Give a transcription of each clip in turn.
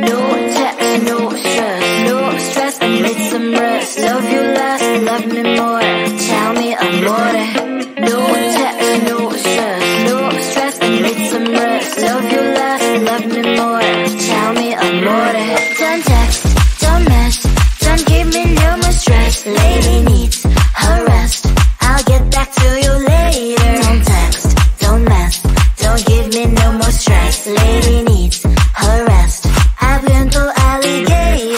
No text, no stress, no stress, I need some rest. Love you less, love me more, tell me amore. No text, no stress, no stress, I need some rest. Love you less, love me more, tell me amore. Don't text, don't mess, don't give me no more stress. Lady needs her rest, I'll get back to you later. Don't text, don't mess, don't give me no more stress. Lady needs her rest, I've been to alligator.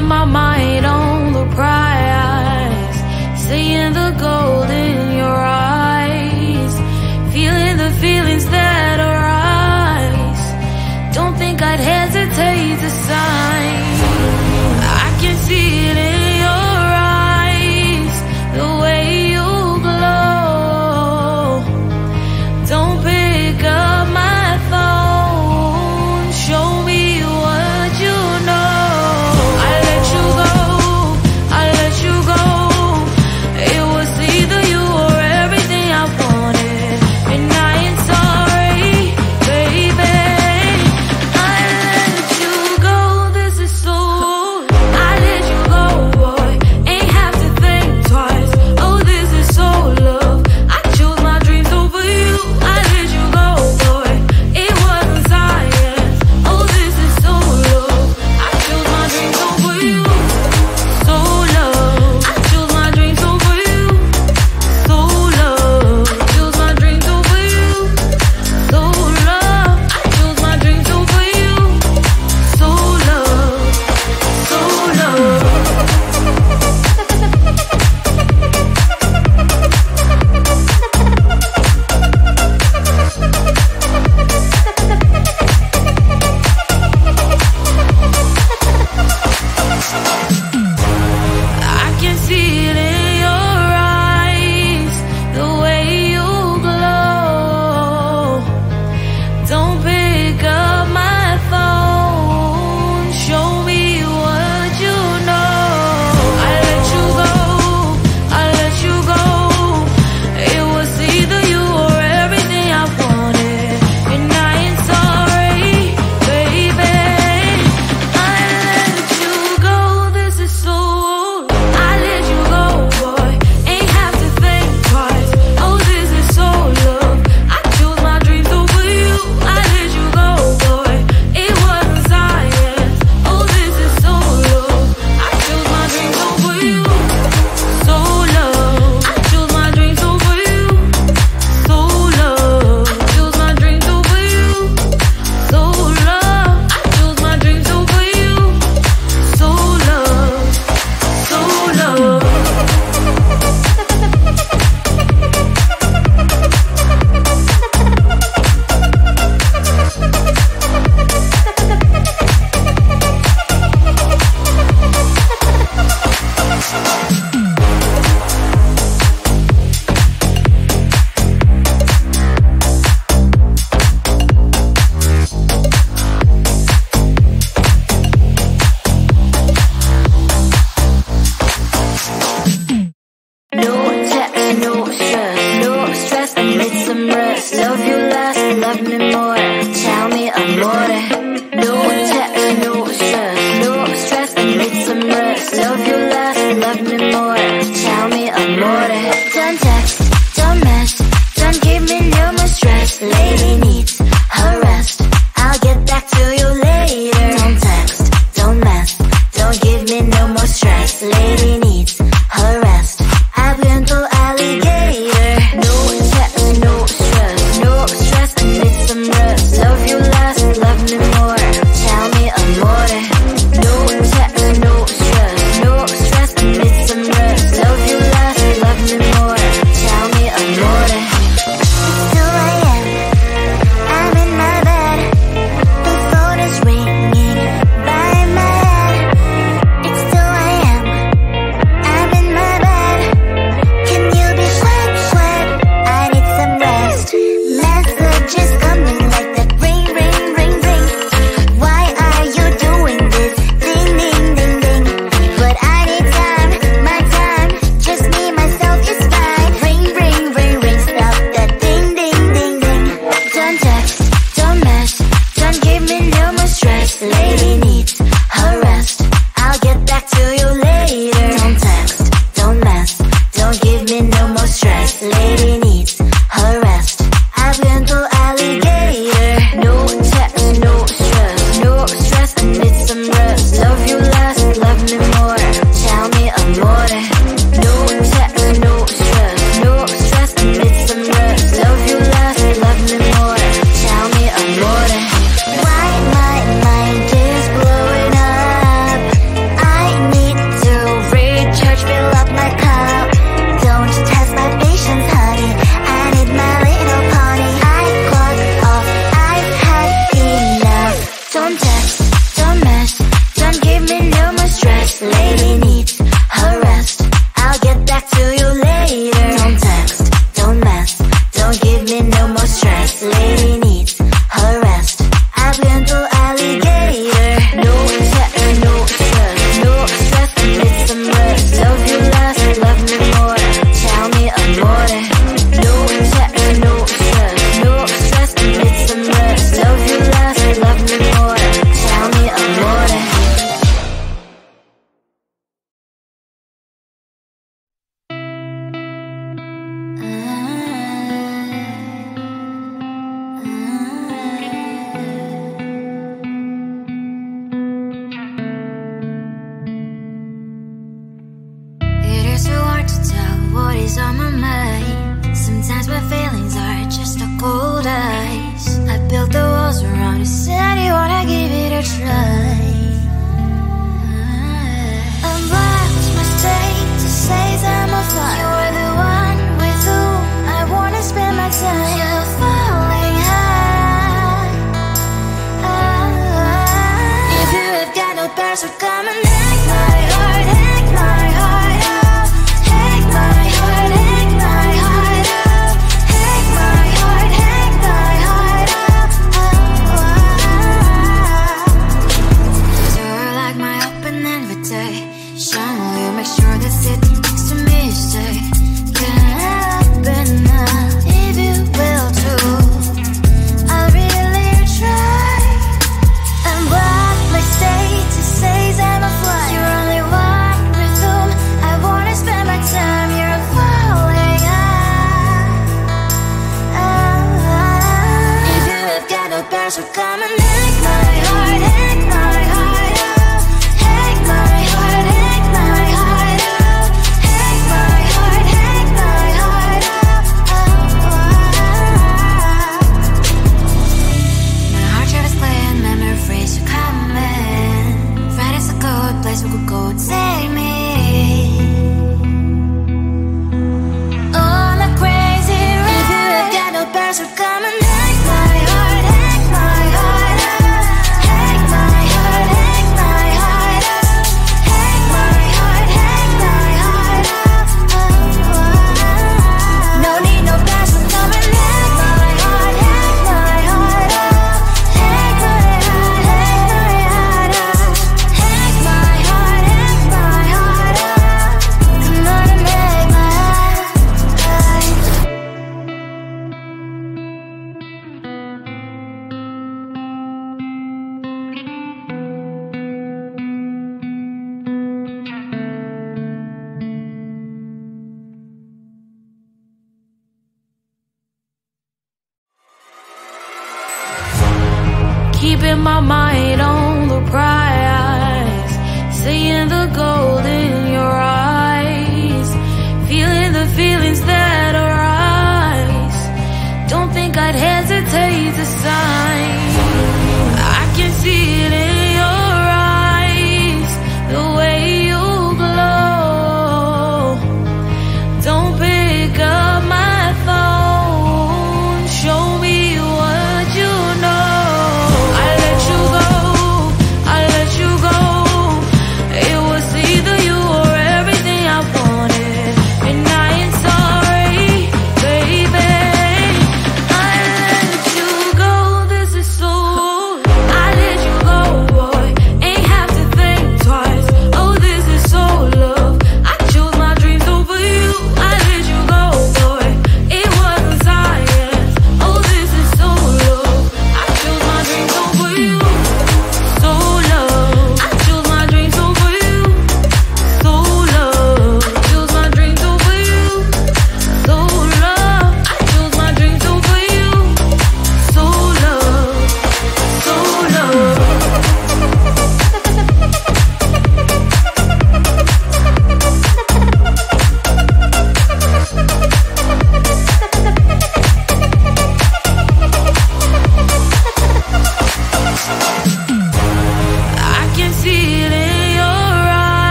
get my mind on the prize, seeing the gold in your eyes, feeling the feelings that arise. Don't think I'd hesitate to sign. I can see it in your eyes, the way you glow. Don't pick up my phone, show me what you know. I let you go. This lady needs her rest. Add little alligator. No text, no stress, no stress. I need some rest. Love you less, love me more. Tell me amore. No text, no stress, no stress. I need some rest. Love you less, love me more. Tell me amore. It is so hard to tell what is on my mind. Sometimes my feelings are just a cold ice. I built the walls around you, said you wanna give it a try. And what's my mistake to say I'm a fly? You're the one with whom I wanna spend my time. You're falling high. If you have got no parents, so come and hack my heart, hack my heart out. Hack my heart, hack my heart out. Hack my heart, hack my heart out. You're like my open invitation. Will you make sure that sitting next to me is safe? Can happen now, if you will too. I'll really try. And what mistake to say I'm a fly? You're only one with whom I wanna spend my time. You're falling high. If you have got no parents, so come and hack my heart, hack my heart out. Hack my heart, hack my heart out. Hack my heart, hack my heart out. My heart tries playing memory phrase, you coming. Friday's a good place we could go, take me on a crazy ride. If you have got no parents, so come and hack my heart, hack my heart out. Hack my heart, hack my heart out. Hack my heart, hack my heart out. No need no parents, so come and hack my heart, hack my heart out. Hack my heart, hack my heart out. Hack my heart, hack my heart out. Come on and make my heart. Keeping my mind on the prize, seeing the gold in your eyes, feeling the feelings that arise. Don't think I'd hesitate to sign.